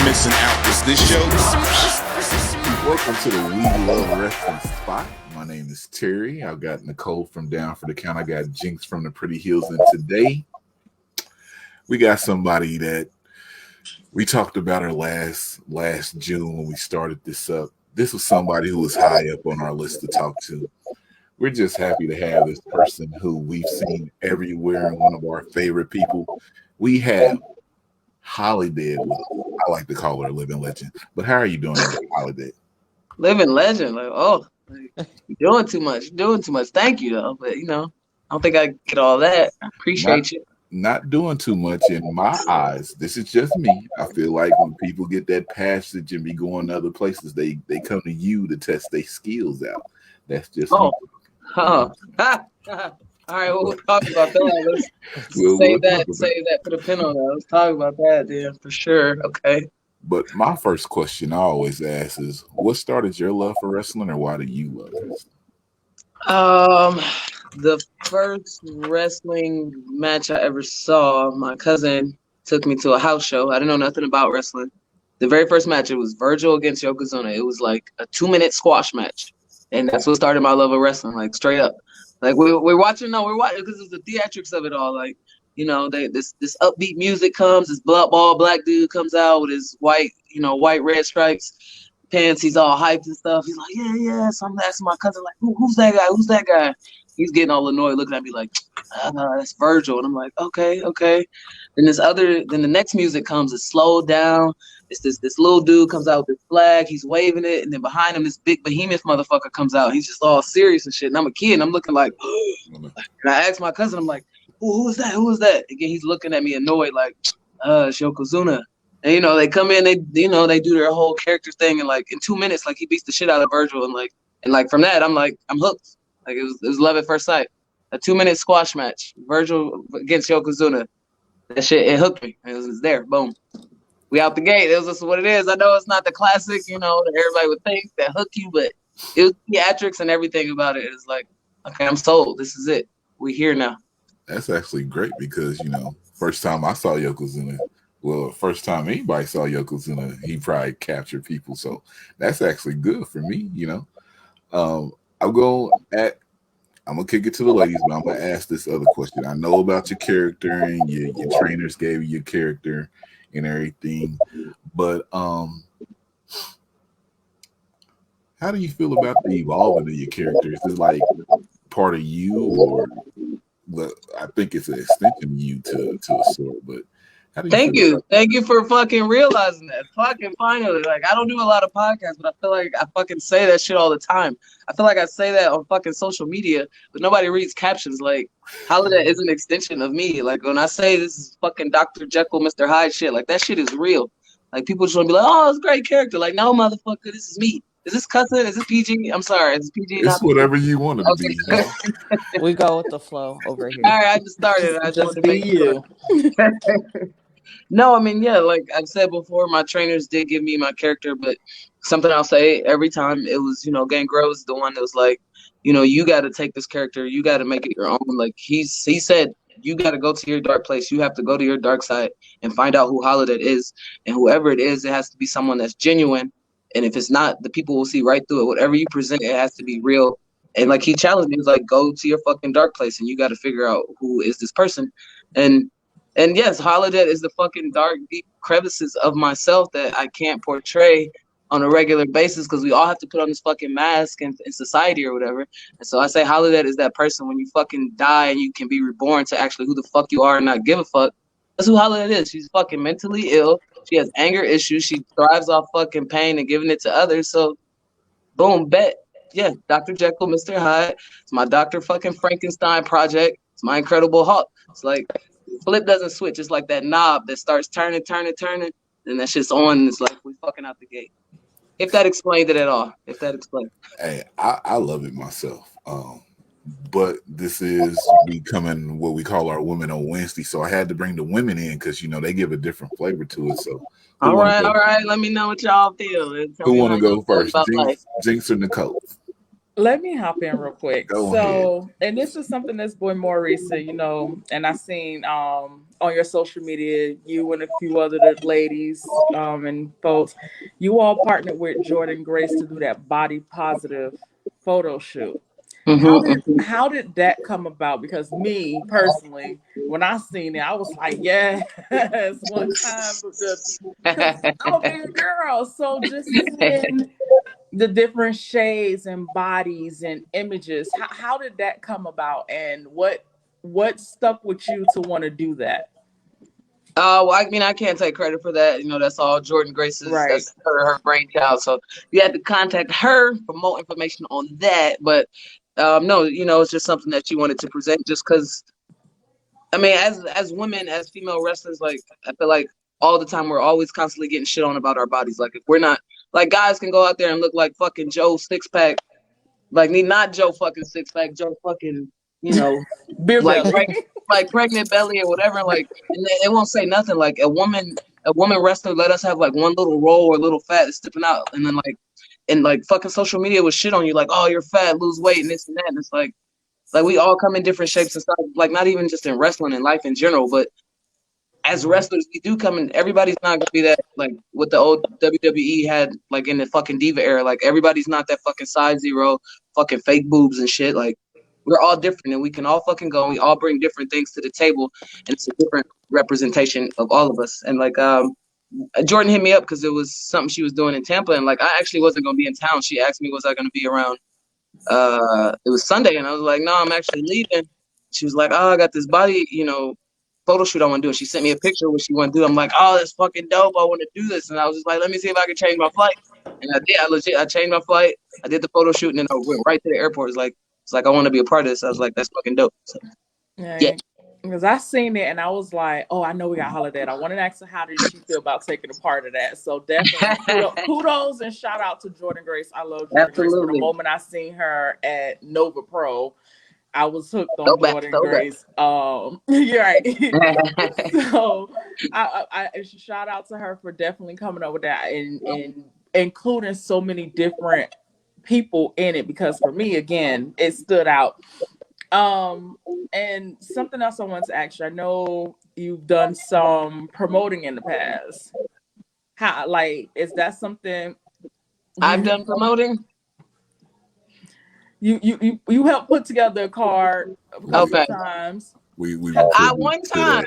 missing out. Is this show? Welcome to the We Love Wrestling Spot. My name is Terry. I've got Nicole from Down for the Count. I got Jinx from the Pretty Hills. And today, we got somebody that we talked about her last June when we started this up. This was somebody who was high up on our list to talk to. We're just happy to have this person who we've seen everywhere and one of our favorite people. We have Holidead. I like to call her a living legend. But how are you doing today, Holidead? Living legend. You're doing too much. Thank you, though. But, I don't think I get all that. I appreciate you. Not doing too much in my eyes. This is just me. I feel like when people get that passage and be going to other places, they come to you to test their skills out. That's just me. All right, we'll talk about that. Let's save that, put a pin on that. Let's talk about that then, for sure. Okay. But my first question I always ask is, what started your love for wrestling, or why do you love wrestling? The first wrestling match I ever saw, my cousin took me to a house show. I didn't know nothing about wrestling. The very first match, it was Virgil against Yokozuna. It was like a 2-minute squash match. And that's what started my love of wrestling, like straight up. Like we're watching because it's the theatrics of it all. Like, this upbeat music comes, this black dude comes out with his white red stripes, pants, he's all hyped and stuff. He's like, yeah. So I'm asking my cousin, like, who's that guy? Who's that guy? He's getting all annoyed, looking at me like, that's Virgil. And I'm like, okay. Then the next music comes, it's slowed down. It's this little dude comes out with this flag, he's waving it, and then behind him this big behemoth motherfucker comes out. He's just all serious and shit. And I'm a kid and I'm looking like, and I asked my cousin, I'm like, who is that? Who is that? Again, he's looking at me annoyed, like, it's Yokozuna. And they come in, they do their whole character thing, and like in 2 minutes, like he beats the shit out of Virgil, and like from that, I'm hooked. Like it was love at first sight. A 2-minute squash match, Virgil against Yokozuna. That shit, it hooked me. It was there, boom. We out the gate. It was just what it is. I know it's not the classic, that everybody would think that hook you, but it was theatrics and everything about it. It's like, okay, I'm sold. This is it. We here now. That's actually great because, first time I saw Yokozuna, first time anybody saw Yokozuna, he probably captured people. So that's actually good for me, I'm gonna kick it to the ladies, but I'm gonna ask this other question. I know about your character and your trainers gave you your character and everything, but how do you feel about the evolving of your character? Is it like part of you, or I think it's an extension of you to a sort, but Thank you for fucking realizing that. Fucking finally. Like, I don't do a lot of podcasts, but I feel like I fucking say that shit all the time. I feel like I say that on fucking social media, but nobody reads captions. Like, HollyDead is an extension of me. Like, when I say this is fucking Dr. Jekyll, Mr. Hyde shit, like, that shit is real. Like, people just want to be like, oh, it's a great character. Like, no, motherfucker, this is me. Is this cussing? Is this PG? I'm sorry. Is this PG? It's whatever you want it to be. We go with the flow over here. All right, I just started. I just be you. No, like I've said before, my trainers did give me my character, but something I'll say every time, it was, Gangrel was the one that was like, you got to take this character, you got to make it your own. Like he said, you got to go to your dark place, you have to go to your dark side and find out who HollyDead is, and whoever it is, it has to be someone that's genuine. And if it's not, the people will see right through it. Whatever you present, it has to be real. And like he challenged me, he was like, go to your fucking dark place, and you got to figure out who is this person. And yes, HollyDead is the fucking dark, deep crevices of myself that I can't portray on a regular basis because we all have to put on this fucking mask in society or whatever. And so I say HollyDead is that person when you fucking die and you can be reborn to actually who the fuck you are and not give a fuck. That's who HollyDead is. She's fucking mentally ill. She has anger issues. She thrives off fucking pain and giving it to others. So, boom, bet. Yeah, Dr. Jekyll, Mr. Hyde. It's my Dr. fucking Frankenstein project. It's my Incredible Hulk. It's like, flip doesn't switch. It's like that knob that starts turning, and that shit's on, and it's like we fucking out the gate. If that explained it at all. Hey, I love it myself. But this is becoming what we call our Women on Wednesday, so I had to bring the women in because they give a different flavor to it. So all right. Let me know what y'all feel. Who want to go first, Jinx or Nicole? Let me hop in real quick. Go ahead. So, and this is something that's been more recent, and I seen on your social media, you and a few other ladies and folks, you all partnered with Jordan Grace to do that body positive photo shoot. How Mm-hmm, did how did that come about? Because me personally, when I seen it, I was like, yes, one time, because I'm a big girl. So just seeing the different shades and bodies and images, how did that come about, and what stuck with you to want to do that? Well, I mean, I can't take credit for that. That's all Jordan Grace's. Right. That's her brainchild. So you had to contact her for more information on that. But no, it's just something that she wanted to present. Just because, I mean, as women, as female wrestlers, like I feel like all the time we're always constantly getting shit on about our bodies. Like if we're not, like guys can go out there and look like fucking Joe six pack, like not Joe fucking six pack, Joe fucking, Beer like belly. like pregnant belly or whatever, like, and they won't say nothing. Like a woman wrestler let us have like one little roll or little fat that's sticking out, and then like fucking social media was shit on you, like, oh, you're fat, lose weight, and this and that. And it's like we all come in different shapes and stuff. Like not even just in wrestling and life in general, but as wrestlers, we do come in. Everybody's not gonna be that, like what the old WWE had, like in the fucking diva era. Like everybody's not that fucking size zero, fucking fake boobs and shit. Like we're all different, and we can all fucking go. And we all bring different things to the table, and it's a different representation of all of us. And like Jordan hit me up because it was something she was doing in Tampa, and like I actually wasn't gonna be in town. She asked me was I gonna be around. It was Sunday, and I was like, no, I'm actually leaving. She was like, oh, I got this body, photo shoot I want to do. And she sent me a picture of what she want to do. I'm like, oh, that's fucking dope. I want to do this. And I was just like, let me see if I can change my flight. And I did. I changed my flight. I did the photo shoot, and then I went right to the airport. It's like I want to be a part of this. I was like, that's fucking dope. So, yeah. Because I seen it and I was like, oh, I know we got Holidead. I wanted to ask her how did she feel about taking a part of that. So definitely kudos and shout out to Jordan Grace. I love Jordan Grace. From the moment I seen her at Nova Pro, I was hooked on Jordan Grace. You're right. So I shout out to her for definitely coming up with that and including so many different people in it, because for me, again, it stood out. And something else I want to ask you. I know you've done some promoting in the past. How, like, is that something I've done promoting? You helped put together a card a couple of times. We one time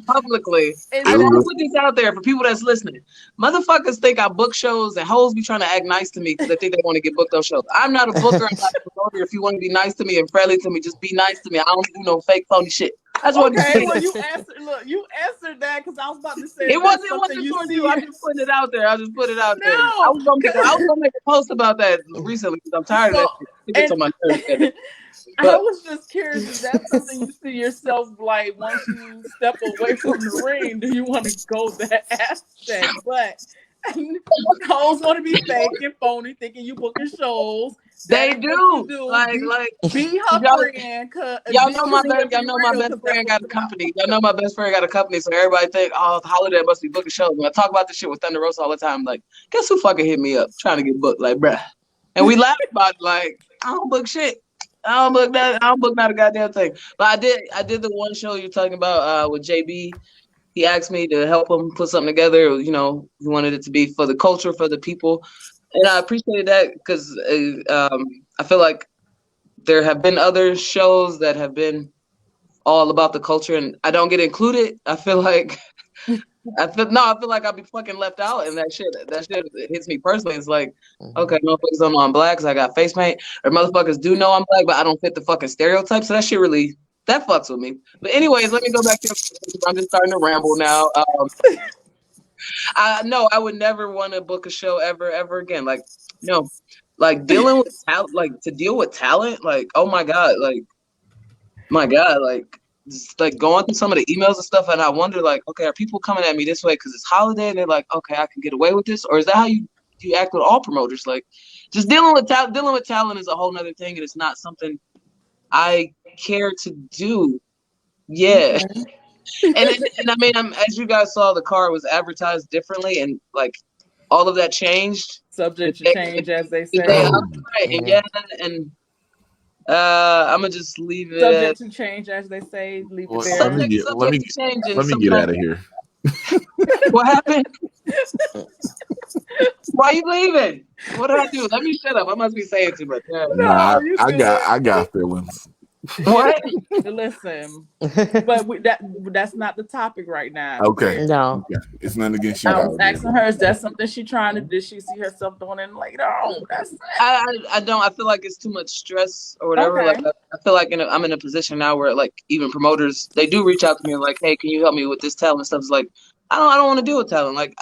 publicly. I want to put this out there for people that's listening. Motherfuckers think I book shows, and hoes be trying to act nice to me because they think they want to get booked on shows. I'm not a booker. I'm not a promoter. If you want to be nice to me and friendly to me, just be nice to me. I don't do no fake phony shit. That's what you answered. Look, you answered that because I was about to say it wasn't for you. I just put it out there. I was gonna make a post about that recently because I'm tired of that shit. On my nerves. I was just curious, is that something you see yourself like once you step away from the ring? Do you want to go that aspect? But hoes want to be fake and phony, thinking you booking shows. They do. Like be her friend. Y'all know my best friend got a company. Y'all know my best friend got a company, so everybody think, oh, Holidead must be booking shows. When I talk about this shit with Thunder Rosa all the time, like, guess who fucking hit me up trying to get booked? Like, bruh. And we laugh about it, like, I don't book shit. I don't book not a goddamn thing. But I did the one show you're talking about with JB. He asked me to help him put something together. He wanted it to be for the culture, for the people. And I appreciated that because I feel like there have been other shows that have been all about the culture, and I don't get included. I feel like I'll be fucking left out, and that shit hits me personally. It's like, okay, motherfuckers don't know I'm black because I got face paint, or motherfuckers do know I'm black, but I don't fit the fucking stereotypes. So that shit really fucks with me. But anyways, let me go back to I'm just starting to ramble now. I would never want to book a show ever again. Like, no, like dealing with talent, like to deal with talent, like, oh my god, like just, like going through some of the emails and stuff, and I wonder, like, okay, are people coming at me this way because it's Holiday and they're like, okay, I can get away with this, or is that how you act with all promoters? Like, just dealing with talent is a whole nother thing, and it's not something I care to do. Yeah. And I mean, as you guys saw, the card was advertised differently, and like all of that changed. Subject to change, as they say. Right, and yeah, and I'm gonna just leave it. Subject to change, as they say. Leave it there. Let me get out of here. What happened? Why you leaving? What did I do? Let me shut up. I must be saying too much. Nah, I got feelings. What? Listen, but that's not the topic right now. Okay. No. Okay. It's nothing against you. I was asking her, is that something she trying to? Did she see herself doing it later on? I don't. I feel like it's too much stress or whatever. Okay. Like I feel like I'm in a position now where like even promoters they do reach out to me and like, hey, can you help me with this talent stuff? It's like I don't want to deal with talent. Like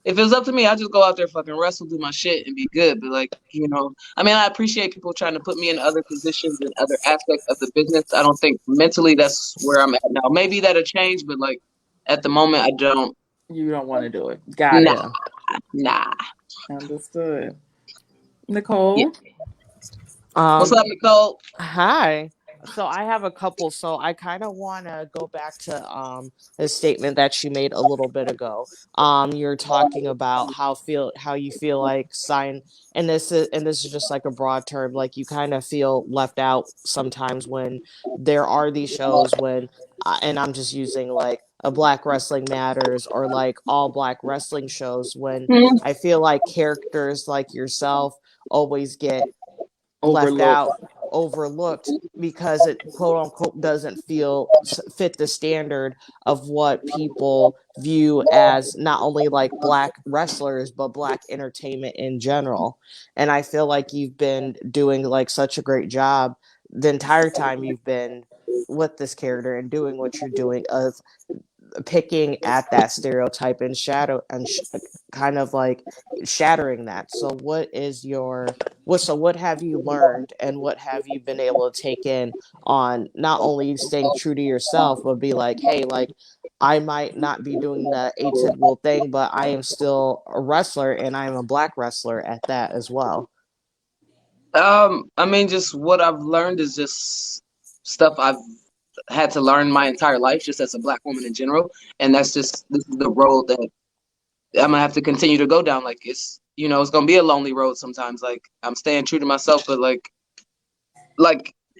if it was up to me, I just go out there, fucking wrestle, do my shit, and be good. But like, I mean, I appreciate people trying to put me in other positions and other aspects of the business. I don't think mentally that's where I'm at now. Maybe that'll change, but like at the moment, I don't. You don't want to do it. Got it. Nah. Understood. Nicole. Yeah. What's up, Nicole? Hi. So I have a couple. So I kind of want to go back to the statement that you made a little bit ago. You're talking about how you feel like and this is just like a broad term. Like you kind of feel left out sometimes when there are these shows when, and I'm just using like a Black Wrestling Matters or like all Black wrestling shows when I feel like characters like yourself always get left out, overlooked because it quote unquote doesn't fit the standard of what people view as not only like Black wrestlers but Black entertainment in general. And I feel like you've been doing like such a great job the entire time you've been with this character and doing what you're doing of picking at that stereotype and kind of like shattering that. So what have you learned and what have you been able to take in on not only staying true to yourself but be like, hey, like I might not be doing the atypical thing, but I am still a wrestler and I am a Black wrestler at that as well. I mean, just what I've learned is just stuff I've had to learn my entire life, just as a Black woman in general, and this is the road that I'm gonna have to continue to go down. Like it's gonna be a lonely road sometimes. Like I'm staying true to myself, but like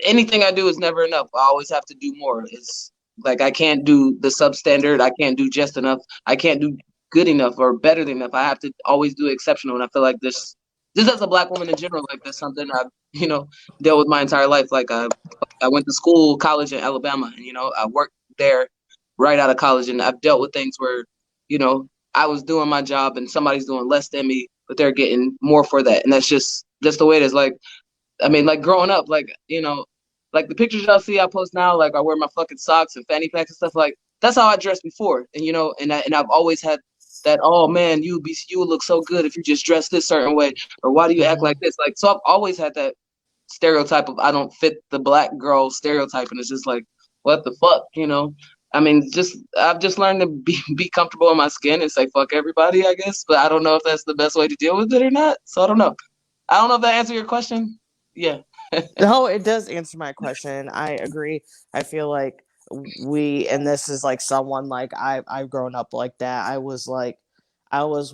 anything I do is never enough. I always have to do more. It's like I can't do the substandard. I can't do just enough. I can't do good enough or better than enough. I have to always do exceptional, and I feel like this as a Black woman in general, like that's something I've dealt with my entire life. Like I went to college in Alabama, and I worked there right out of college, and I've dealt with things where I was doing my job and somebody's doing less than me, but they're getting more for that, and that's just the way it is. Like I mean, like growing up, like like the pictures y'all see I post now, like I wear my fucking socks and fanny packs and stuff. Like that's how I dressed before, and I've always had that. Oh man, you would look so good if you just dress this certain way, or why do you act like this? Like so, I've always had that stereotype of I don't fit the Black girl stereotype, and it's just like what the fuck, I mean, I've just learned to be comfortable in my skin and say fuck everybody, I guess. But I don't know if that's the best way to deal with it or not. So I don't know. I don't know if that answered your question. Yeah. No, it does answer my question. I agree. I feel like and this is like someone like I've grown up like that. I was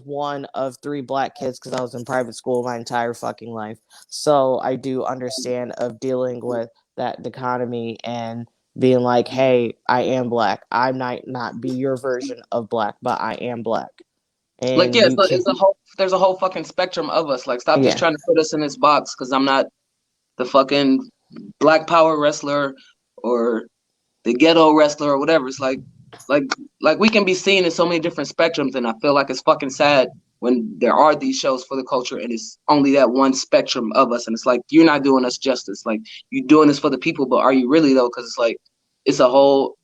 one of three Black kids because I was in private school my entire fucking life. So I do understand of dealing with that dichotomy and being like, hey, I am Black. I might not be your version of Black, but I am Black. And like yeah, so there's a whole fucking spectrum of us. Like stop just trying to put us in this box because I'm not the fucking Black power wrestler or the ghetto wrestler or whatever. It's like we can be seen in so many different spectrums, and I feel like it's fucking sad when there are these shows for the culture and it's only that one spectrum of us, and it's like you're not doing us justice. Like you're doing this for the people, but are you really though? Because it's like it's a whole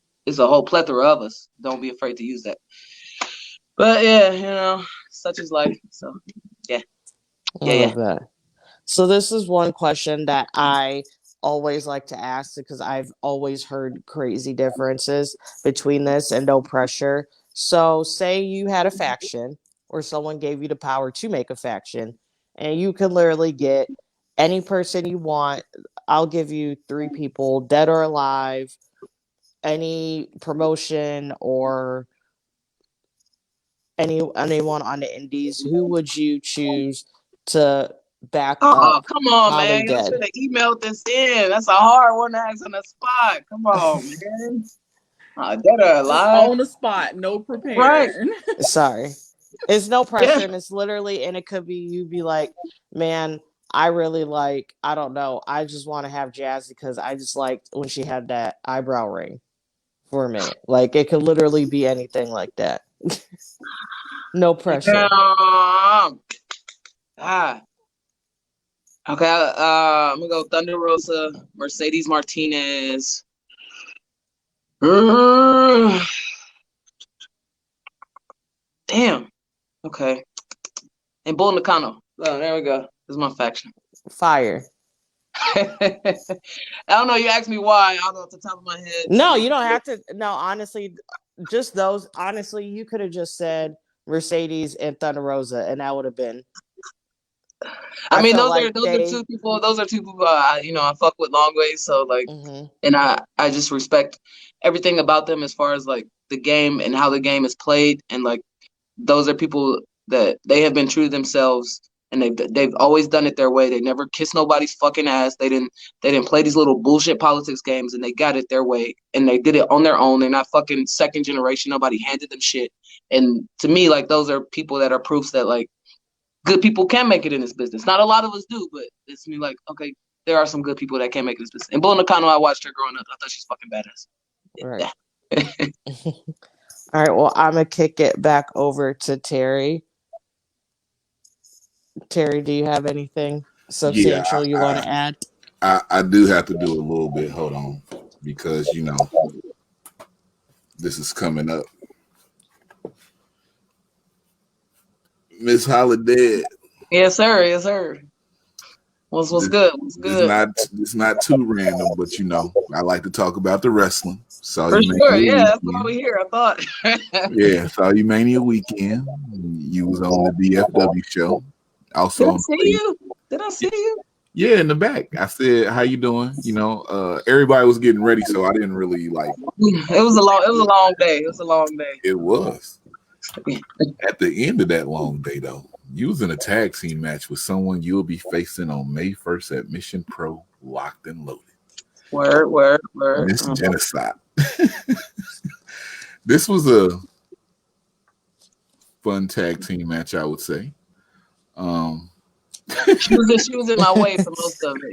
plethora of us. Don't be afraid to use that. But yeah, such is life. So yeah. Love that. So this is one question that I always like to ask because I've always heard crazy differences between this and no pressure. So say you had a faction or someone gave you the power to make a faction and you could literally get any person you want. I'll give you 3 people, dead or alive, any promotion or anyone on the indies, who would you choose to back Oh, up come on, man. I HollyDead? should have emailed this in. That's a hard one to ask on the spot. Come on, man. Dead or Just alive? on the spot, no Right. preparing. Sorry. It's no Yeah. pressure, and it's literally, and it could be you be like, man, I really like, I don't know, I just want to have Jazz because I just liked when she had that eyebrow ring for a minute. Like, it could literally be anything like that. No Yeah. pressure. Okay. I'm gonna go Thunder Rosa, Mercedes Martinez. Damn. Okay. And Bull Nakano. Oh, there we go. This is my faction. Fire. I don't know. You asked me why. I don't know off the top of my head. No, you don't have to. No, honestly, just those. Honestly, you could have just said Mercedes and Thunder Rosa, and that would have been. I mean, feel those like are two people. Those are two people. I fuck with long ways. So like, and I just respect everything about them as far as like the game and how the game is played, and like those are people that they have been true to themselves, and they've always done it their way. They never kissed nobody's fucking ass. They didn't play these little bullshit politics games, and they got it their way, and they did it on their own. They're not fucking second generation. Nobody handed them shit. And to me, like those are people that are proofs that like good people can make it in this business. Not a lot of us do, but it's me like, okay, there are some good people that can make it in this business. And Bull Nakano, I watched her growing up. I thought she's fucking badass. Right. All right. Well, I'm gonna kick it back over to Terry. Terry, do you have anything substantial you want to add? I do have to do a little bit. Hold on, because this is coming up. Miss Holidead. Yes, sir. Yes, sir. What's good? What's good? It's not too random, but I like to talk about the wrestling. So for sure, yeah, that's why we here. I thought. Yeah, saw you Mania Weekend. You was on the DFW show. Also, Did I see you? Yeah, in the back. I said, "How you doing?" Everybody was getting ready, so I didn't really like. It was a long day. It was a long day. It was. At the end of that long day, though, you was in a tag team match with someone you'll be facing on May 1st at Mission Pro, Locked and Loaded. Word. Miss Jennacide. This was a fun tag team match, I would say. She was in my way for most of it,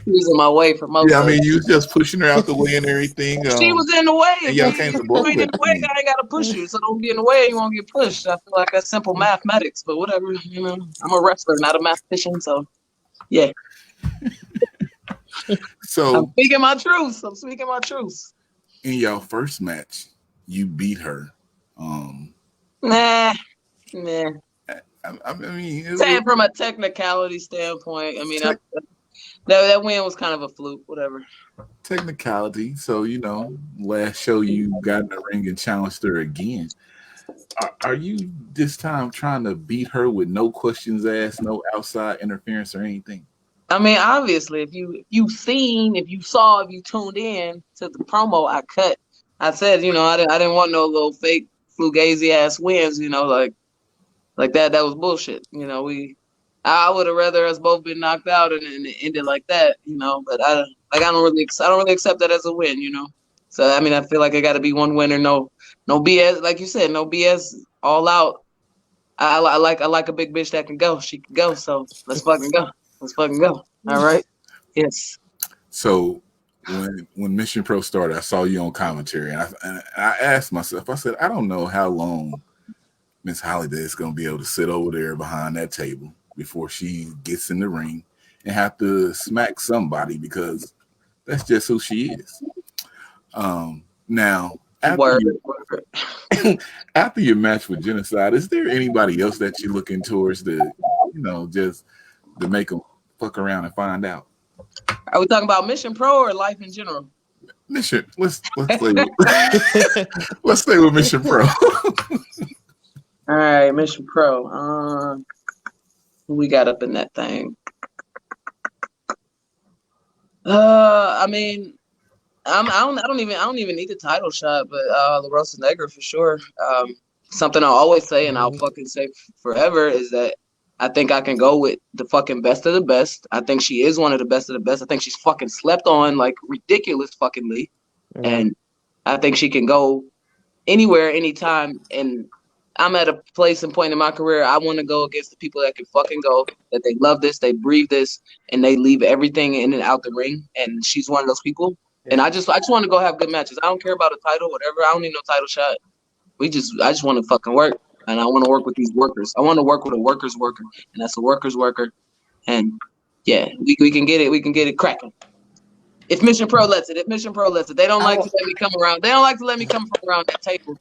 She was in my way for most of it. Yeah, I mean, you was just pushing her out the way and everything. She was in the way. And y'all came to both. In the way, I ain't gotta push you. So don't be in the way, you won't get pushed. I feel like that's simple mathematics, but whatever, I'm a wrestler, not a mathematician, so yeah. So I'm speaking my truth. In your first match, you beat her. Nah. I mean, saying from a technicality standpoint, I mean, that win was kind of a fluke. Whatever. Technicality. So last show you got in the ring and challenged her again. Are you this time trying to beat her with no questions asked, no outside interference or anything? I mean, obviously, if you tuned in to the promo I cut, I said, I didn't want no little fake fugazi ass wins, like that was bullshit. I would have rather us both been knocked out and it ended like that, but I don't really accept that as a win, So I mean, I feel like it got to be one winner, no BS, like you said, no BS, all out. I like a big bitch that can go. She can go, so let's fucking go. All right. Yes. So when Mission Pro started, I saw you on commentary, and I asked myself, I said, I don't know how long Miss HollyDead is going to be able to sit over there behind that table before she gets in the ring and have to smack somebody, because that's just who she is. Now, after your match with Jennacide, is there anybody else that you're looking towards to, just to make them fuck around and find out? Are we talking about Mission Pro or life in general? Mission. Let's stay with Mission Pro. All right, Mission Pro. Who we got up in that thing? I mean, I don't even need a title shot, but La Rosa Negra for sure. something I always say, and I'll Mhm. fucking say forever, is that I think I can go with the fucking best of the best. I think she is one of the best of the best. I think she's fucking slept on like ridiculous fuckingly. Yeah. And I think she can go anywhere, anytime. And I'm at a place and point in my career, I want to go against the people that can fucking go, that they love this, they breathe this, and they leave everything in and out the ring. And she's one of those people. And I just want to go have good matches. I don't care about a title, whatever. I don't need no title shot. I just want to fucking work, and I want to work with these workers. I want to work with a worker's worker, and that's a worker's worker. And yeah, we can get it. We can get it cracking. If Mission Pro lets it, they don't like to let me come around. They don't like to let me come from around that table.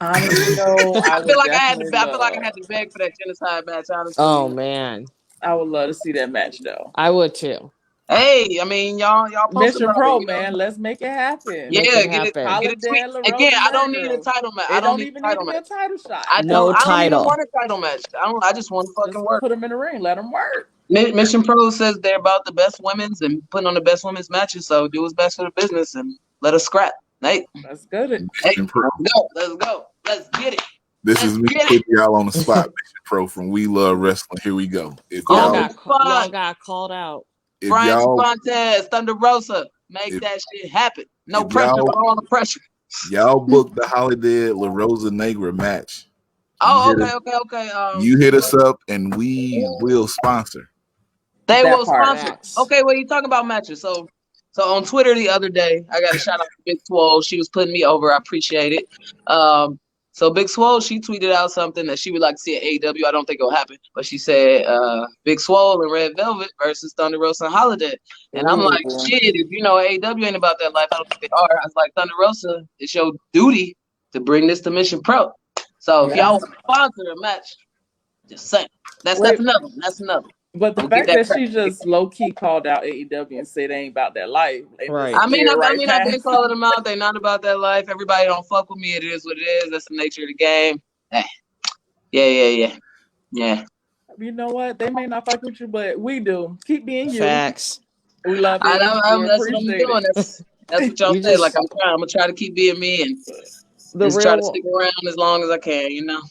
Honestly, though, I feel like I had to beg for that Jennacide match. Honestly. Oh man, I would love to see that match though. I would too. Hey, I mean, y'all posted Mission about Pro, it, you know? man. Let's make it happen. Make Yeah, it happen. get it sweet. HollyDead, LaRose, Again, I and don't Red need a Girls. title match. It I don't don't need even a need title to be a match. title shot. I No don't even title. want a title match. I just want to fucking Just work. put them in the ring. Let them work. Mission Pro says they're about the best women's and putting on the best women's matches. So do what's best for the business and let us scrap. Hey, That's good. hey, let's go. Let's get it. This is me putting y'all on the spot, Mission Pro from We Love Wrestling. Here we go. If Y'all y'all got called out. if Brian y'all Fontes, Thunder Rosa, make that shit happen. No pressure, but all the pressure. y'all book the Holidead La Rosa Negra match. Oh, okay. You hit us up and we will sponsor. They That will part. sponsor. Okay, well, you talk about matches. So on Twitter the other day, I got a shout out to Big Swole. She was putting me over. I appreciate it. So Big Swole, she tweeted out something that she would like to see at AEW. I don't think it'll happen, but she said Big Swole and Red Velvet versus Thunder Rosa and Holiday. And I'm like, shit, if you know AEW ain't about that life, I don't think they are. I was like, Thunder Rosa, it's your duty to bring this to Mission Pro. So if y'all want to sponsor a match, just saying. That's another one. That's another one. But the fact that she just low key called out AEW and said they ain't about that life, Right. I mean, I've been past. calling them out. They not about that life. Everybody don't fuck with me. It is what it is. That's the nature of the game. Hey. Yeah. You know what? They may not fuck with you, but we do. Keep being you. Facts. We love it. That's what I'm doing. That's what y'all say. Like I'm gonna try to keep being me and just try to stick around as long as I can. You know.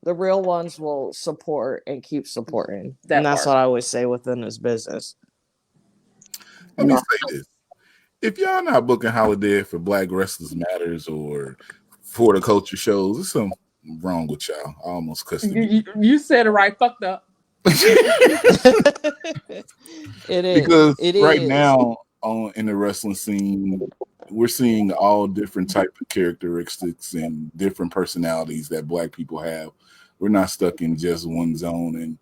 The real ones will support and keep supporting. That and that's part. what I always say within this business. Let me say this. If y'all not booking HollyDead for Black Wrestlers Matters or for the culture shows, there's something wrong with y'all. I almost cussed it. You said it right. Fucked up. It is. Because it right is. now in the wrestling scene, we're seeing all different type of characteristics and different personalities that Black people have. We're not stuck in just one zone.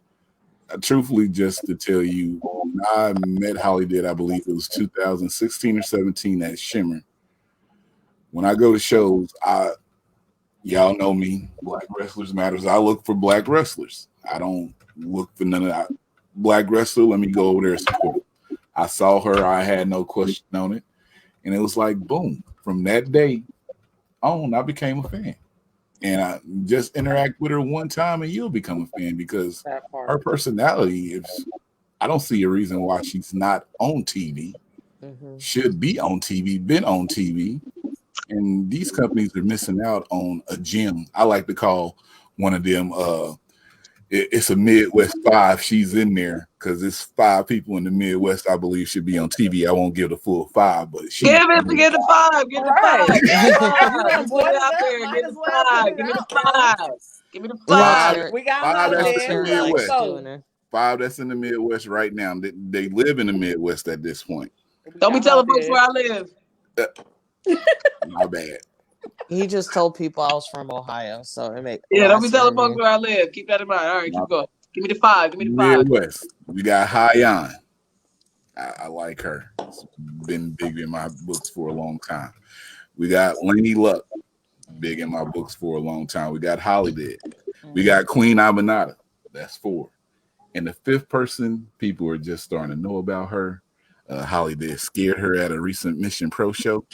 And truthfully, just to tell you, when I met HollyDead, I believe it was 2016 or 17 at Shimmer. When I go to shows, y'all know me, Black Wrestlers Matters. I look for Black wrestlers. I don't look for none of that. Black wrestler, let me go over there and support. I saw her. I had no question on it. And it was like, boom. From that day on, I became a fan. And I just interact with her one time and you'll become a fan because her personality is, I don't see a reason why she's not on TV. Should be on TV, been on TV. And these companies are missing out on a gem. I like to call one of them, it's a Midwest 5. She's in there because it's 5 people in the Midwest I believe should be on TV. I won't give the full 5, but she give the 5. Give the 5. Give the 5. Give me the 5. Give me the 5. We got 5 that's in the Midwest. 5 that's in the Midwest right now. They live in the Midwest at this point. Don't be telling folks where I live. My bad. He just told people I was from Ohio, so it makes don't be telling folks where I live. Keep that in mind. All right, keep going. Give me the 5. Give me the 5. Midwest. We got Hyan. I like her. It's been big in my books for a long time. We got Laney Luck. Big in my books for a long time. We got HollyDead. We got Queen Abanata. That's 4. And the 5th person, people are just starting to know about her. HollyDead scared her at a recent Mission Pro show.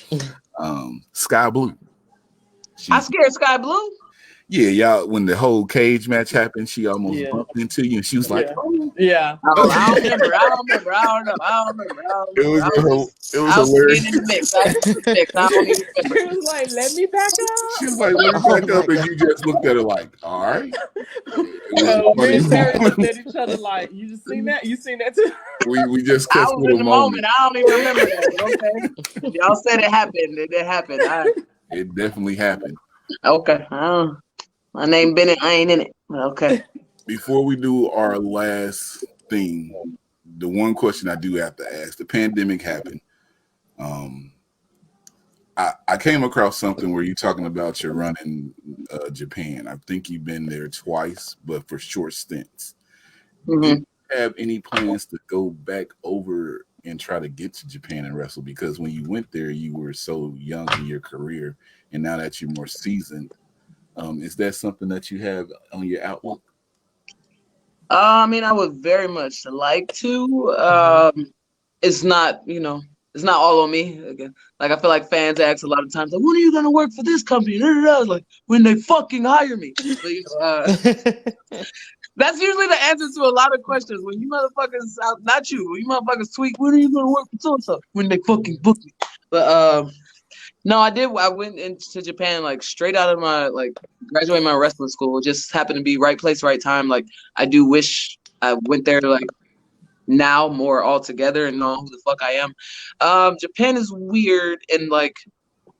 Sky Blue. I scared Sky Blue? Yeah, y'all. When the whole cage match happened, she almost bumped into you, and she was like, "Oh, yeah." I don't remember. I don't remember. I don't know. I don't remember. I don't remember. It was I was hilarious." getting in the mix. I don't even remember. She was like, "Let me back She up." was like, "Let me back up," and you just looked at her like, "All right." It was a Me and Terry funny looked moment. at each other like, "You just seen that? You seen that too?" We just I catch was little in the moments. moment. I don't even remember that. But okay, if y'all said it happened. It happened. It definitely happened. Okay. My name Bennett. I ain't in it. Okay. Before we do our last thing, the one question I do have to ask: the pandemic happened. I came across something where you're talking about your run in Japan. I think you've been there twice, but for short stints. Do you have any plans to go back over and try to get to Japan and wrestle? Because when you went there, you were so young in your career, and now that you're more seasoned, is that something that you have on your outlook? I mean, I would very much like to. It's not, it's not all on me. Again, like I feel like fans ask a lot of times, like, when are you gonna work for this company? I was like, when they fucking hire me. But, that's usually the answer to a lot of questions. When you motherfuckers, not you, when you motherfuckers tweet, when are you gonna work for so and so? When they fucking book me. But no, I did. I went into Japan like straight out of my graduating my wrestling school. It just happened to be right place, right time. Like I do wish I went there like now more altogether and know who the fuck I am. Japan is weird, and like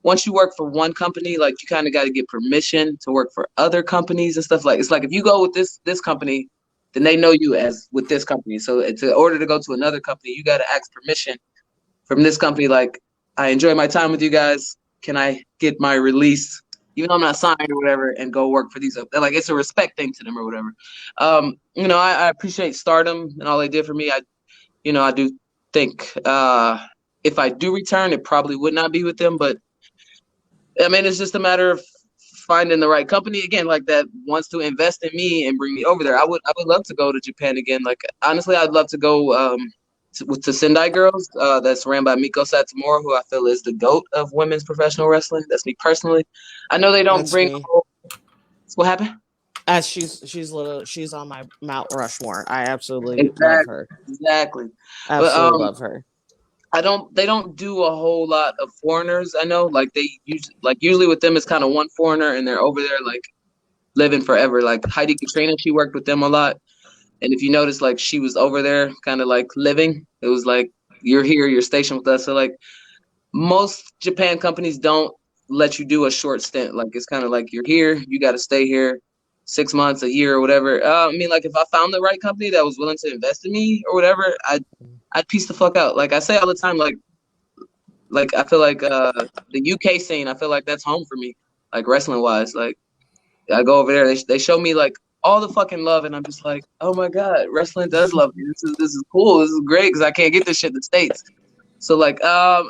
once you work for one company, like you kind of got to get permission to work for other companies and stuff. Like it's like if you go with this company, then they know you as with this company. So in order to go to another company, you got to ask permission from this company. Like I enjoy my time with you guys. Can I get my release, even though I'm not signed or whatever, and go work for these? Like it's a respect thing to them or whatever. I appreciate Stardom and all they did for me. I do think if I do return, it probably would not be with them. But I mean, it's just a matter of finding the right company again, like that wants to invest in me and bring me over there. I would love to go to Japan again. Like honestly, I'd love to go to Sendai Girls. That's ran by Miko Satomura, who I feel is the GOAT of women's professional wrestling. That's me personally. I know they don't That's bring. me. What happened? As she's on my Mount Rushmore. I absolutely love her. Exactly. Absolutely But love her. they don't do a whole lot of foreigners. I know, like usually with them it's kind of one foreigner and they're over there like living forever. Like Heidi Katrina, she worked with them a lot, and if you notice, like she was over there kind of like living. It was like you're here, you're stationed with us. So like most Japan companies don't let you do a short stint. Like it's kind of like you're here, you got to stay here 6 months, a year, or whatever. I mean, like if I found the right company that was willing to invest in me or whatever, I'd piece the fuck out. Like I say all the time, like I feel like the UK scene, I feel like that's home for me, like wrestling wise. Like I go over there, they show me like all the fucking love, and I'm just like, oh my god, wrestling does love me. This is cool. This is great because I can't get this shit in the States. So like I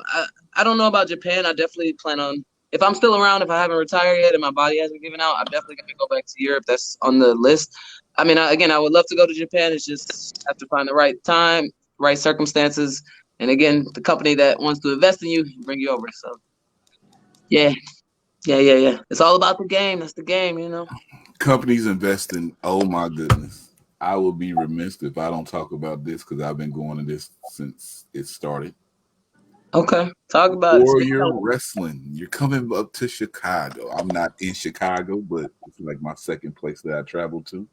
don't know about Japan. I definitely plan on, if I'm still around, if I haven't retired yet and my body hasn't given out, I'm definitely gonna go back to Europe. That's on the list. I mean, I would love to go to Japan. It's just have to find the right time, right circumstances, and again, the company that wants to invest in you bring you over. So yeah. It's all about the game. That's the game. Companies investing. Oh my goodness. I will be remiss if I don't talk about this because I've been going to this since it started. Okay, talk about Warrior Wrestling. You're coming up to Chicago. I'm not in Chicago, but it's like my second place that I traveled to.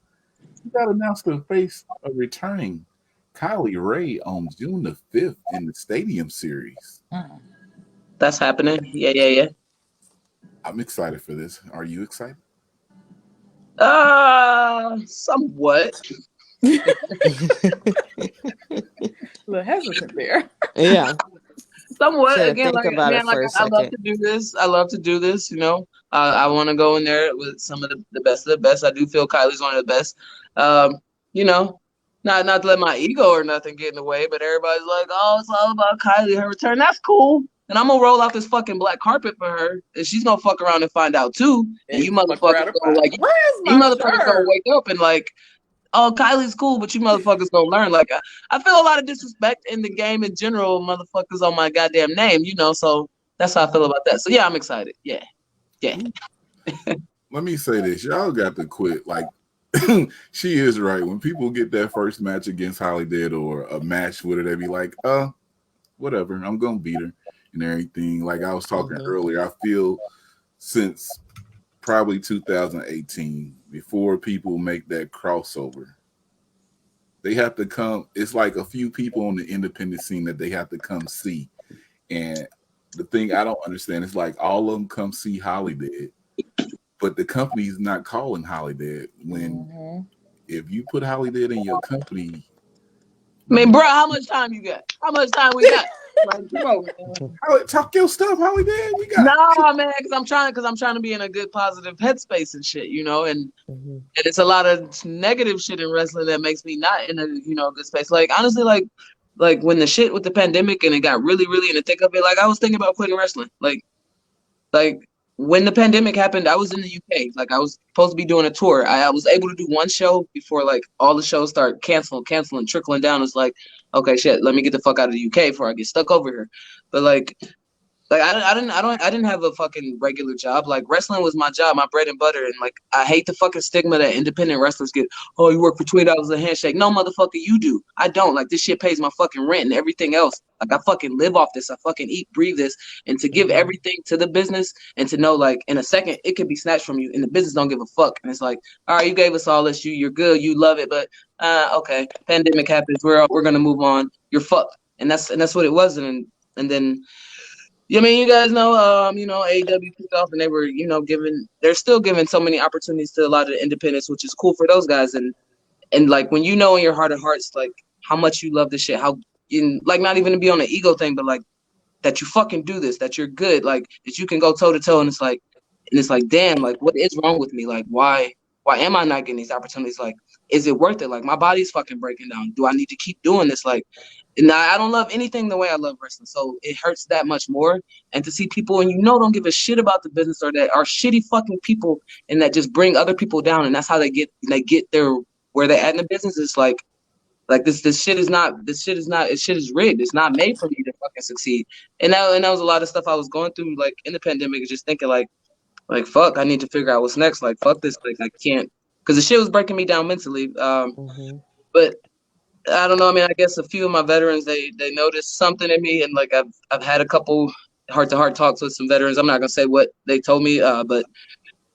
You got announced the face of returning Kylie Rae on June the 5th in the Stadium Series. That's happening. Yeah. I'm excited for this. Are you excited? Somewhat. Little hesitant there. Yeah. Somewhat. Sure, Again, think like about man, it like for a I love second. to do this. I love to do this. I want to go in there with some of the best of the best. I do feel Kylie's one of the best. You know, not to let my ego or nothing get in the way, but everybody's like, oh, it's all about Kylie, her return. That's cool. And I'm gonna roll out this fucking black carpet for her, and she's gonna fuck around and find out too. And you motherfuckers gonna like, where's you my motherfuckers gonna shirt? wake up and like, oh, Kylie's cool, but you motherfuckers gonna learn. Like, I feel a lot of disrespect in the game in general, motherfuckers on my goddamn name, so that's how I feel about that. So yeah, I'm excited. Yeah. let me say this. Y'all got to quit. Like, she is right. When people get that first match against HollyDead or a match with her, they be like, whatever, I'm gonna beat her and everything. Like I was talking earlier, I feel since probably 2018, before people make that crossover, they have to come. It's like a few people on the independent scene that they have to come see. And the thing I don't understand is like all of them come see HollyDead, but the company's not calling HollyDead. When if you put HollyDead in your company, I mean, bro, how much time you got? How much time we got? Like, come on, man. Talk your stuff, HollyDead. We got nah, man, because I'm trying to be in a good, positive headspace and shit, you know, and it's a lot of negative shit in wrestling that makes me not in a good space. Like honestly, like when the shit with the pandemic and it got really, really in the thick of it, like I was thinking about quitting wrestling, like when the pandemic happened, I was in the UK. Like I was supposed to be doing a tour. I was able to do one show before like all the shows start canceling, trickling down. It's like, okay, shit, let me get the fuck out of the UK before I get stuck over here. But like I didn't have a fucking regular job. Like wrestling was my job, my bread and butter. And like I hate the fucking stigma that independent wrestlers get. Oh, you work for $20 a handshake. No, motherfucker, you do. I don't. Like this shit pays my fucking rent and everything else. Like I fucking live off this. I fucking eat, breathe this. And to give everything to the business and to know like in a second it could be snatched from you and the business don't give a fuck. And it's like, all right, you gave us all this, you're good, you love it, but okay, pandemic happens, we're gonna move on. You're fucked. And that's what it was. And then I mean, you guys know, AEW kicked off and they were, they're still giving so many opportunities to a lot of the independents, which is cool for those guys. And like, when you know in your heart of hearts, like how much you love this shit, like not even to be on an ego thing, but like that you fucking do this, that you're good, like that you can go toe to toe. And it's like, damn, like what is wrong with me? Like, why am I not getting these opportunities? Like, is it worth it? Like my body's fucking breaking down. Do I need to keep doing this? Like, and I don't love anything the way I love wrestling, so it hurts that much more. And to see people and don't give a shit about the business or that are shitty fucking people and that just bring other people down, and that's how they get their where they at in the business. It's like this shit is rigged. It's not made for me to fucking succeed. And that was a lot of stuff I was going through like in the pandemic, just thinking like fuck, I need to figure out what's next. Like fuck this, like I can't, because the shit was breaking me down mentally. But I don't know. I mean, I guess a few of my veterans, they noticed something in me, and like I've had a couple heart-to-heart talks with some veterans. I'm not gonna say what they told me, but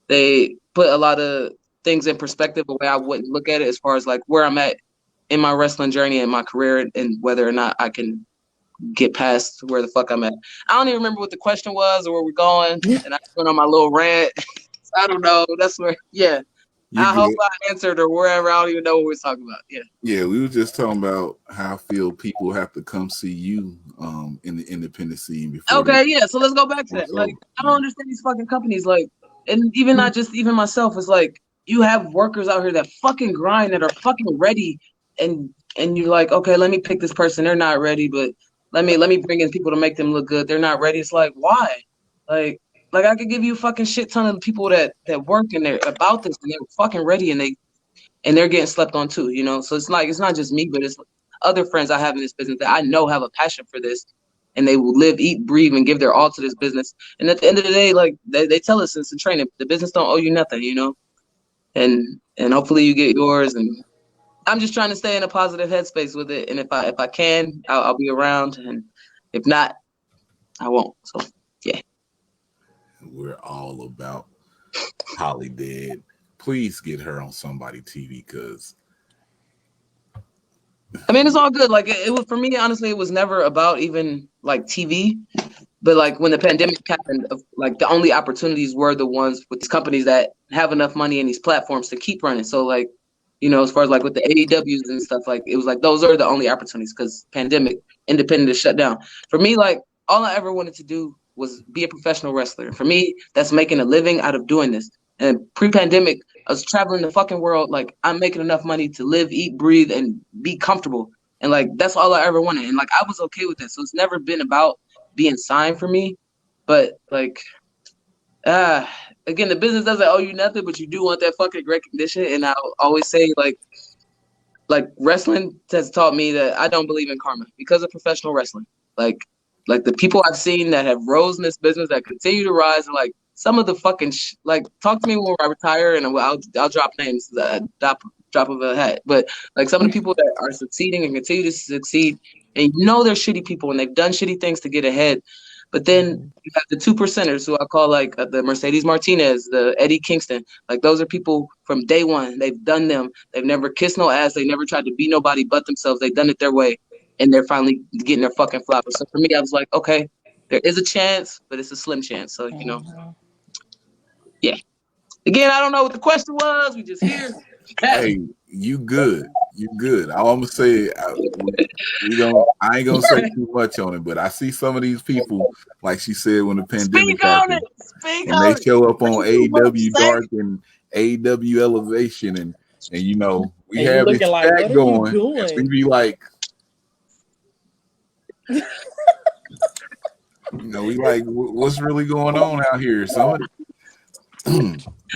they put a lot of things in perspective the way I wouldn't look at it, as far as like where I'm at in my wrestling journey and my career, and whether or not I can get past where the fuck I'm at. I don't even remember what the question was or where we're going, and I just went on my little rant. I don't know. That's where, yeah. I hope I answered or wherever. I don't even know what we're talking about. Yeah. Yeah, we were just talking about how I feel people have to come see you in the independent scene before. Okay, yeah. So let's go back to that. Like, I don't understand these fucking companies. Like, and even not just even myself. It's like you have workers out here that fucking grind, that are fucking ready, and you're like, okay, let me pick this person. They're not ready, but let me bring in people to make them look good. They're not ready. It's like, why? Like I could give you a fucking shit ton of people that work and they're about this and they're fucking ready and they're getting slept on too, So it's like, it's not just me, but it's other friends I have in this business that I know have a passion for this, and they will live, eat, breathe, and give their all to this business. And at the end of the day, like they tell us since the training, the business don't owe you nothing, and hopefully you get yours. And I'm just trying to stay in a positive headspace with it. And if I can, I'll be around, and if not, I won't. So yeah. We're all about HollyDead. Please get her on somebody TV, because I mean, it's all good. Like it was for me, honestly, it was never about even like TV. But like when the pandemic happened, like the only opportunities were the ones with these companies that have enough money and these platforms to keep running. So like, as far as like with the AEWs and stuff, like it was like those are the only opportunities, because pandemic, independent is shut down. For me, like all I ever wanted to do was be a professional wrestler. For me, that's making a living out of doing this. And pre-pandemic, I was traveling the fucking world. Like I'm making enough money to live, eat, breathe, and be comfortable. And like that's all I ever wanted. And like I was okay with that. So it's never been about being signed for me. But like, again, the business doesn't owe you nothing, but you do want that fucking recognition. And I'll always say like wrestling has taught me that I don't believe in karma because of professional wrestling. Like the people I've seen that have rose in this business, that continue to rise, and like some of the fucking like, talk to me when I retire, and I'll drop names, drop of a hat. But like some of the people that are succeeding and continue to succeed, and they're shitty people and they've done shitty things to get ahead. But then you have the 2%ers who I call like the Mercedes Martinez, the Eddie Kingston. Like those are people from day one. They've done them. They've never kissed no ass. They never tried to be nobody but themselves. They've done it their way, and they're finally getting their fucking flowers. So for me, I was like, okay, there is a chance, but it's a slim chance. So yeah. Again, I don't know what the question was. We just here. Hey, you good. You good. All I'm gonna say, I ain't gonna say too much on it, but I see some of these people, like she said, when the pandemic happened, and they show up on AEW Dark and AEW Elevation, and we have this chat going, and we be like, we like, what's really going on out here? Somebody.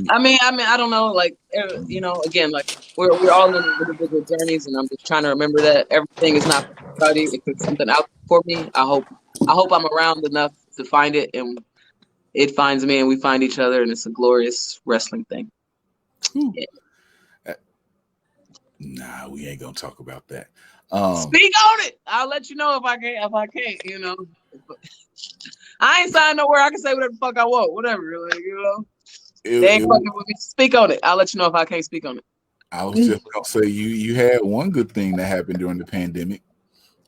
I mean, I don't know. Like, again, like we're all in individual journeys, and I'm just trying to remember that everything is not for everybody. If it's something out for me, I hope I'm around enough to find it, and it finds me, and we find each other, and it's a glorious wrestling thing. Yeah. Nah, we ain't gonna talk about that. Speak on it. I'll let you know if I can. If I can't, I ain't signed nowhere. I can say whatever the fuck I want, whatever. Like, they ain't fucking with me. Speak on it. I'll let you know if I can't speak on it. I was just gonna say you had one good thing that happened during the pandemic.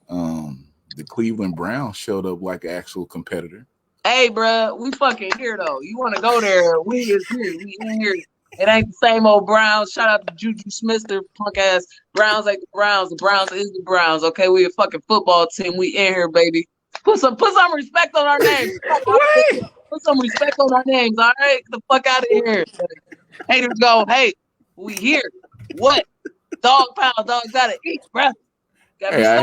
The Cleveland Browns showed up like an actual competitor. Hey, bro, we fucking here though. You want to go there? We is here. We in here. It ain't the same old Browns. Shout out to Juju Smith, their punk ass. Browns ain't the Browns. The Browns is the Browns. Okay, we a fucking football team. We in here, baby. Put some respect on our names. Put some respect on our names. All right, get the fuck out of here. Haters go, hey, we here. What? Dog pound, dog gotta eat, bro. Hey, I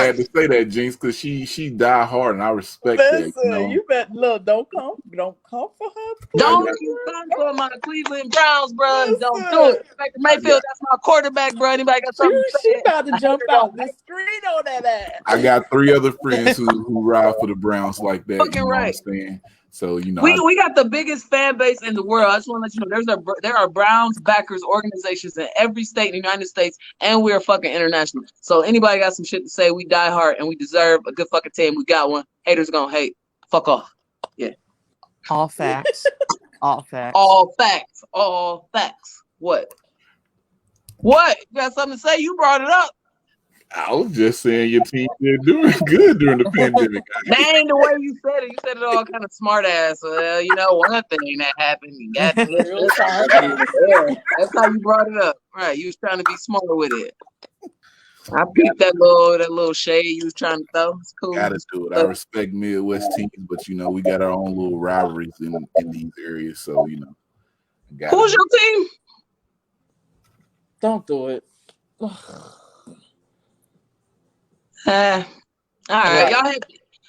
had to say that, Jinx, because she died hard, and I respect that. You bet. Look, don't come for her. Don't you come for my Cleveland Browns, bro. Listen. Don't do it. Baker Mayfield, that's my quarterback, bro. Anybody got something to say? She about to jump out the screen on that ass. I got 3 other friends who ride for the Browns like that. Fucking right. So we got the biggest fan base in the world. I just want to let you know there are Browns backers organizations in every state in the United States, and we're fucking international. So anybody got some shit to say, we die hard and we deserve a good fucking team. We got one. Haters gonna hate. Fuck off. Yeah. All facts. All facts. All facts. All facts. What? You got something to say? You brought it up. I was just saying your team did doing good during the pandemic. That ain't the way you said it. You said it all kind of smart ass. Well, one thing that happened. You got this. That's how you brought it up. Right. You was trying to be smart with it. I peeped that little shade you was trying to throw. It's cool. Gotta do it. I respect Midwest teams, but we got our own little rivalries in these areas. So who's your team? Don't do it. All right, y'all.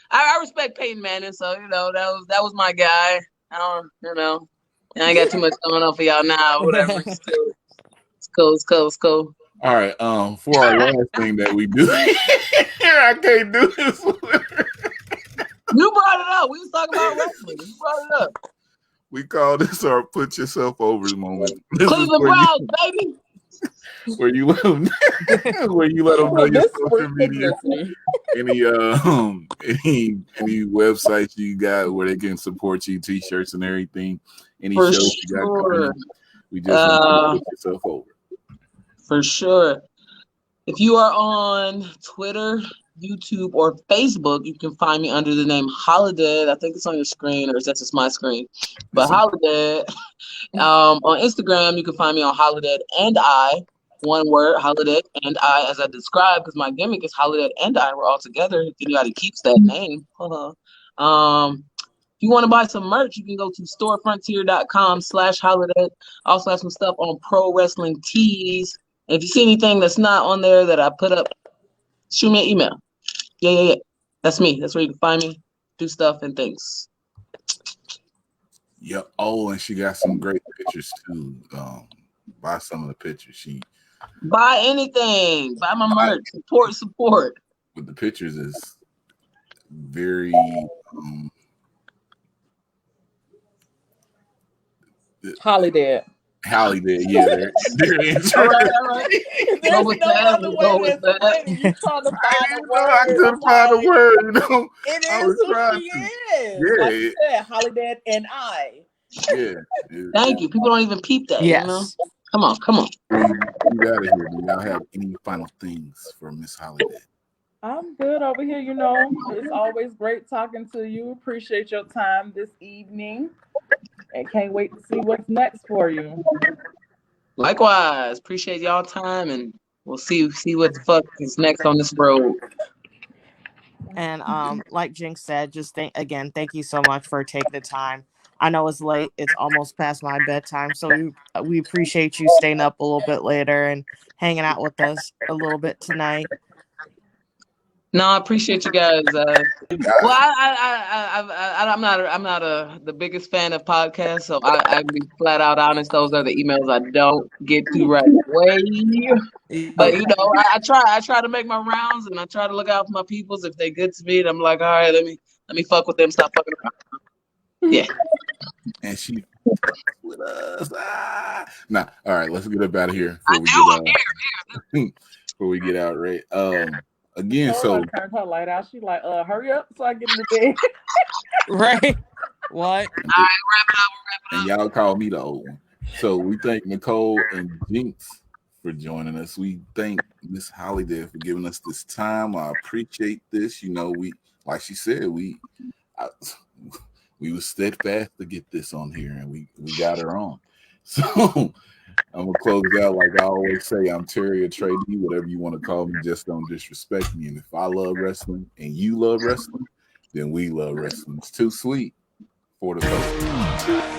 I respect Peyton Manning, so that was my guy. I ain't got too much going on for y'all now. Whatever. It's cool. All right. For our last thing that we do, I can't do this. You brought it up. We was talking about wrestling. You brought it up. We call this our put yourself over moment. Cleveland Browns, baby. Where you let them know your social media, any websites you got where they can support you, t-shirts and everything, any shows you got coming. We just want to put yourself over. For sure. If you are on Twitter, YouTube, or Facebook, you can find me under the name HollyDead. I think it's on your screen, or that's just my screen. But HollyDead. On Instagram, you can find me on HollyDead and I. One word, HollyDead and I, as I described, because my gimmick is HollyDead and I. We're all together. If anybody keeps that name. If you want to buy some merch, you can go to storefrontier.com/HollyDead. I also have some stuff on Pro Wrestling Tees. If you see anything that's not on there that I put up, shoot me an email. Yeah. That's me. That's where you can find me, do stuff and things. Yep. Oh, and she got some great pictures too. Buy some of the pictures. Buy anything. Buy my merch. Support. With the pictures is very HollyDead. Holidead, yeah, they're All answering. right, all right. There's with no that. other We'll way go to with that. explain it. You trying to I find didn't a even know I word. couldn't find a word. You know, It I is was who trying she to. is. Yeah, Like you said, HollyDead and I. yeah. Thank you. People don't even peep that, you know? Yes. Come on, come on. You out of here. Do y'all have any final things for Miss Holiday? I'm good over here. You know, it's always great talking to you. Appreciate your time this evening, and can't wait to see what's next for you. Likewise. Appreciate y'all time, and we'll see what the fuck is next on this road. And like Jinx said, just thank you so much for taking the time. I know it's late; it's almost past my bedtime, so we appreciate you staying up a little bit later and hanging out with us a little bit tonight. No, I appreciate you guys. You got Well, it. I'm not the biggest fan of podcasts, so I'm be flat out honest. Those are the emails I don't get to right away. But you know, I try to make my rounds, and I try to look out for my peoples. If they good to me, I'm like, all right, let me fuck with them. Stop fucking around. Yeah. And she with us. Nah. All right, let's get up out of here I before we do. I'm get here. before we get out. Right. Again, so Caroline turned her light out. She like, hurry up so I get in the bed. Right? What? All right, wrap it up. and y'all call me the old one. So we thank Nicole and Jinx for joining us. We thank Miss Holiday for giving us this time. I appreciate this. You know, we like she said, we was steadfast to get this on here, and we got her on. So I'm gonna close it out like I always say. I'm Terry or Trey D, whatever you want to call me. Just don't disrespect me. And if I love wrestling and you love wrestling, then we love wrestling. It's too sweet for the folks.